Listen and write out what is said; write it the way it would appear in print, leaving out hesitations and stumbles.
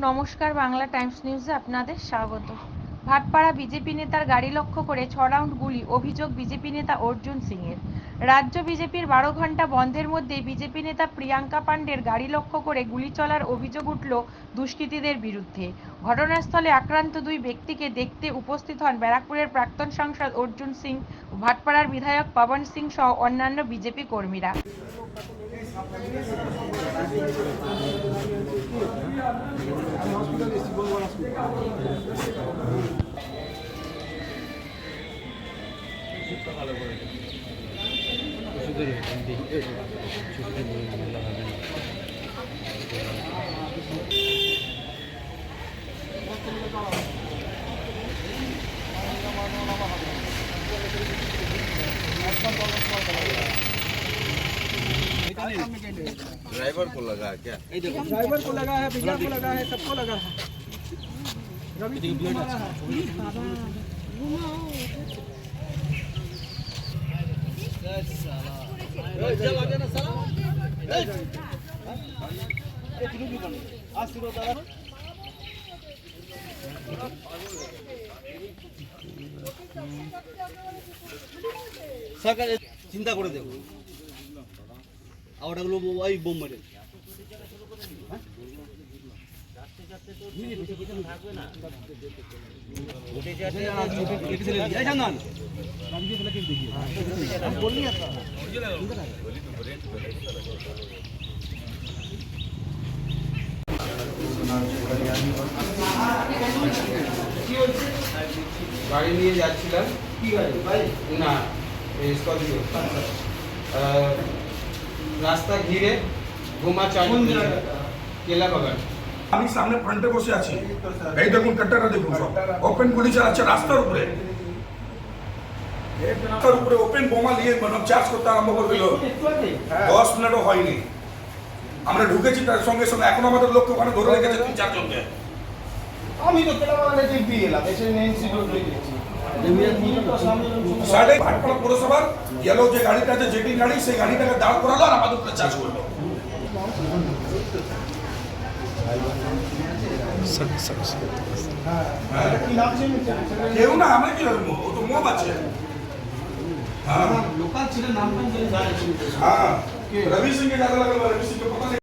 নমস্কার, বাংলা টাইমস নিউজে আপনাদের স্বাগত। ভাটপাড়া বিজেপি নেতার গাড়ি লক্ষ্য করে 6 রাউন্ড গুলি, অভিযোগ বিজেপি নেতা অর্জুন সিংয়ের। রাজ্য বিজেপির 12 ঘন্টা বন্ধের মধ্যেই বিজেপি নেতা প্রিয়াঙ্কা পাণ্ডের গাড়ি লক্ষ্য করে গুলি চলার অভিযোগ উঠল দুষ্কৃতীদের বিরুদ্ধে। ঘটনাস্থলে আক্রান্ত দুই ব্যক্তিকে দেখতে উপস্থিত হন ব্যারাকপুরের প্রাক্তন সাংসদ অর্জুন সিং, ভাটপাড়ার বিধায়ক পবন সিং সহ অন্যান্য বিজেপি কর্মীরা। ड्राइवर को लगा है क्या? ड्राइवर को लगा है, भैया को लगा है, सबको लगा है। সরকার চিন্তা করে দেখো ওটাগুলো ওই বোম মেরে গাড়ি নিয়ে যাচ্ছিলাম। কি গাড়ি ভাই? না, স্করপিও। রাস্তা ঘিরে ঘুমা চালু কেলা বাগান। আমি সামনে ফ্রন্টে বসে আছি, এই দেখুন কাট্টাটা দেখুন, সব ওপেন গুলি চালাচ্ছে রাস্তার উপরে। রাস্তার উপরে ওপেন বোমা নিয়ে চার্জ করতে আরম্ভ করে দিল। 10 মিনিটও হয়নি, আমরা ঢুকেছি তার সঙ্গে সঙ্গে। এখন আমাদের লোককে ওখানে ধরে রেখেছে 3-4 জনকে। আমি তো কেলাবাগানে দিক দিয়ে এলাম, এসে মেইন সিট রোড দেখেছি। সাইডে ভাটপাড়া পৌরসভার ইয়েলো যে গাড়িটা আছে, জেটি গাড়ি, সেই গাড়িটাকে দাঁড় করালো আর আমাদের উপরে চার্জ করলো। কেউ না, আমরা কি হবে, ও তো মব আছে। লোকাল ছিল নাম हाँ, रवि सिंह के ज्यादा लगा, रवि सिंह को पता नहीं।